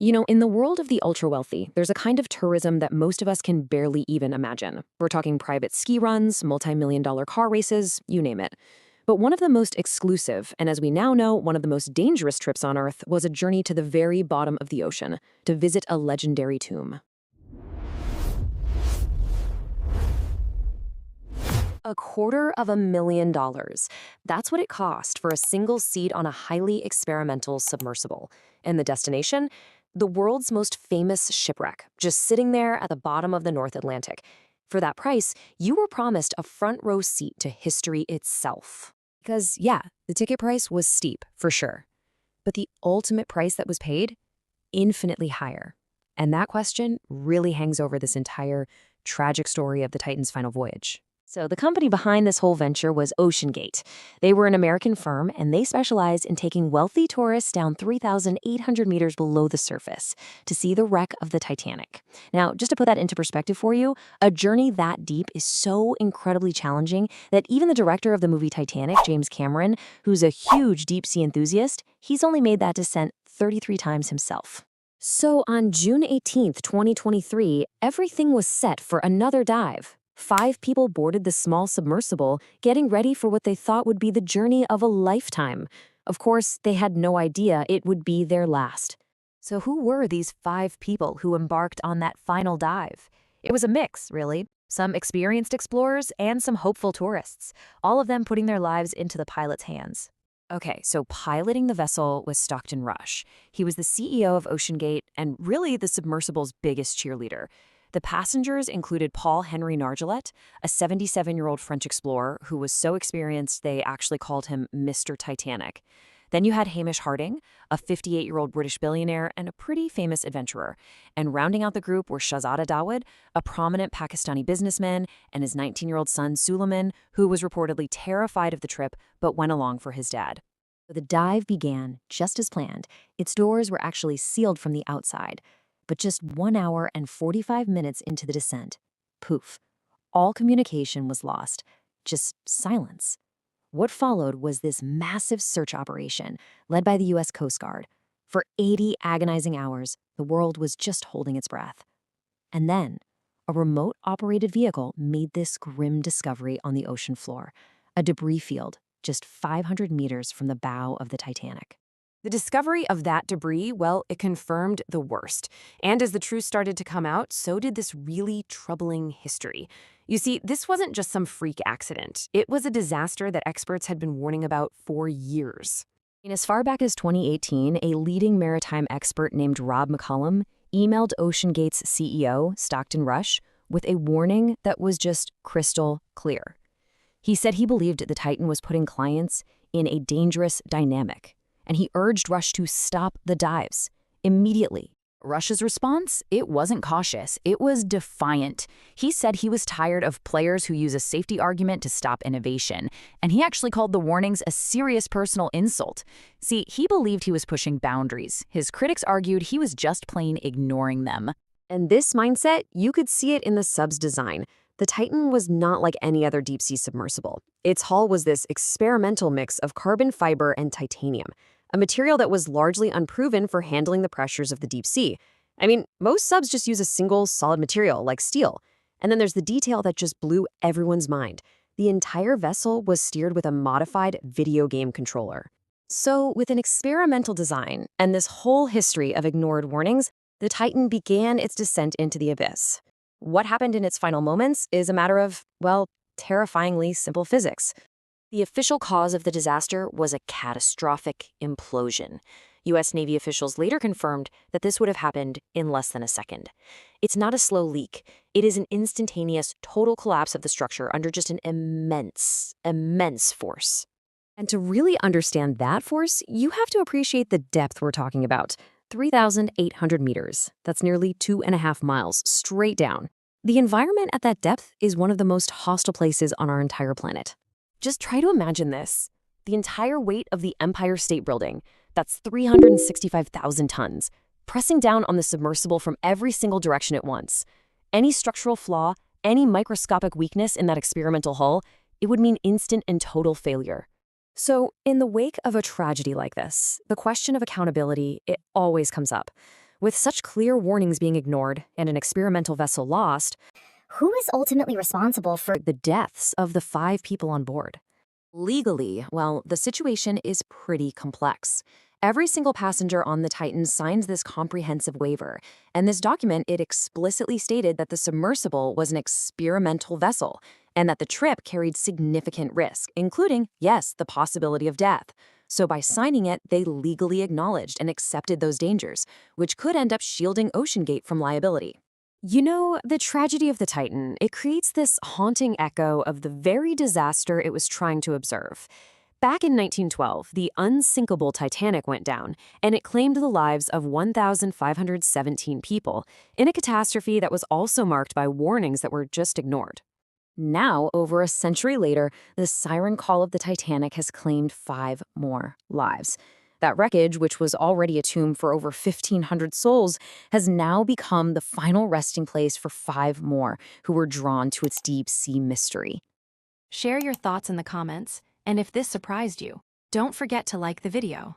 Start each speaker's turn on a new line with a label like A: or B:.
A: In the world of the ultra-wealthy, there's a kind of tourism that most of us can barely even imagine. We're talking private ski runs, multi-million-dollar car races, you name it. But one of the most exclusive, and as we now know, one of the most dangerous trips on Earth was a journey to the very bottom of the ocean, to visit a legendary tomb. $250,000. That's what it cost for a single seat on a highly experimental submersible. And the destination? The world's most famous shipwreck, just sitting there at the bottom of the North Atlantic. For that price, you were promised a front row seat to history itself. Because, yeah, the ticket price was steep, for sure. But the ultimate price that was paid? Infinitely higher. And that question really hangs over this entire tragic story of the Titan's final voyage. So the company behind this whole venture was OceanGate. They were an American firm, and they specialized in taking wealthy tourists down 3,800 meters below the surface to see the wreck of the Titanic. Now, just to put that into perspective for you, a journey that deep is so incredibly challenging that even the director of the movie Titanic, James Cameron, who's a huge deep-sea enthusiast, he's only made that descent 33 times himself. So on June 18th, 2023, everything was set for another dive. 5 people boarded the small submersible, getting ready for what they thought would be the journey of a lifetime. Of course, they had no idea it would be their last. So who were these 5 people who embarked on that final dive? It was a mix, really. Some experienced explorers and some hopeful tourists, all of them putting their lives into the pilot's hands. Okay, so piloting the vessel was Stockton Rush. He was the CEO of OceanGate and really the submersible's biggest cheerleader. The passengers included Paul Henry Nargeolet, a 77-year-old French explorer who was so experienced they actually called him Mr. Titanic. Then you had Hamish Harding, a 58-year-old British billionaire and a pretty famous adventurer. And rounding out the group were Shahzada Dawood, a prominent Pakistani businessman, and his 19-year-old son Suleiman, who was reportedly terrified of the trip but went along for his dad. The dive began just as planned. Its doors were actually sealed from the outside. But just 1 hour and 45 minutes into the descent, poof, all communication was lost. Just silence. What followed was this massive search operation led by the U.S. Coast Guard. For 80 agonizing hours, the world was just holding its breath. And then, a remote-operated vehicle made this grim discovery on the ocean floor, a debris field just 500 meters from the bow of the Titanic. The discovery of that debris, well, it confirmed the worst. And as the truth started to come out, so did this really troubling history. You see, this wasn't just some freak accident. It was a disaster that experts had been warning about for years. As far back as 2018, a leading maritime expert named Rob McCollum emailed OceanGate's CEO, Stockton Rush, with a warning that was just crystal clear. He said he believed the Titan was putting clients in a dangerous dynamic, and he urged Rush to stop the dives immediately. Rush's response? It wasn't cautious. It was defiant. He said he was tired of players who use a safety argument to stop innovation, and he actually called the warnings a serious personal insult. See, he believed he was pushing boundaries. His critics argued he was just plain ignoring them. And this mindset, you could see it in the sub's design. The Titan was not like any other deep-sea submersible. Its hull was this experimental mix of carbon fiber and titanium, a material that was largely unproven for handling the pressures of the deep sea. Most subs just use a single solid material like steel. And then there's the detail that just blew everyone's mind. The entire vessel was steered with a modified video game controller. So with an experimental design and this whole history of ignored warnings, the Titan began its descent into the abyss. What happened in its final moments is a matter of, well, terrifyingly simple physics. The official cause of the disaster was a catastrophic implosion. U.S. Navy officials later confirmed that this would have happened in less than a second. It's not a slow leak. It is an instantaneous, total collapse of the structure under just an immense force. And to really understand that force, you have to appreciate the depth we're talking about. 3,800 meters. That's nearly 2.5 miles straight down. The environment at that depth is one of the most hostile places on our entire planet. Just try to imagine this. The entire weight of the Empire State Building, that's 365,000 tons, pressing down on the submersible from every single direction at once. Any structural flaw, any microscopic weakness in that experimental hull, it would mean instant and total failure. So, in the wake of a tragedy like this, the question of accountability, it always comes up. With such clear warnings being ignored and an experimental vessel lost,
B: Who is ultimately responsible for
A: the deaths of the 5 people on board? Legally, well, the situation is pretty complex. Every single passenger on the Titan signs this comprehensive waiver, and this document, it explicitly stated that the submersible was an experimental vessel and that the trip carried significant risk, including, yes, the possibility of death. So by signing it, they legally acknowledged and accepted those dangers, which could end up shielding OceanGate from liability. You know, the tragedy of the Titan, it creates this haunting echo of the very disaster it was trying to observe. Back in 1912, the unsinkable Titanic went down, and it claimed the lives of 1,517 people in a catastrophe that was also marked by warnings that were just ignored. Now, over a century later, the siren call of the Titanic has claimed 5 more lives. That wreckage, which was already a tomb for over 1,500 souls, has now become the final resting place for 5 more who were drawn to its deep sea mystery.
C: Share your thoughts in the comments, and if this surprised you, don't forget to like the video.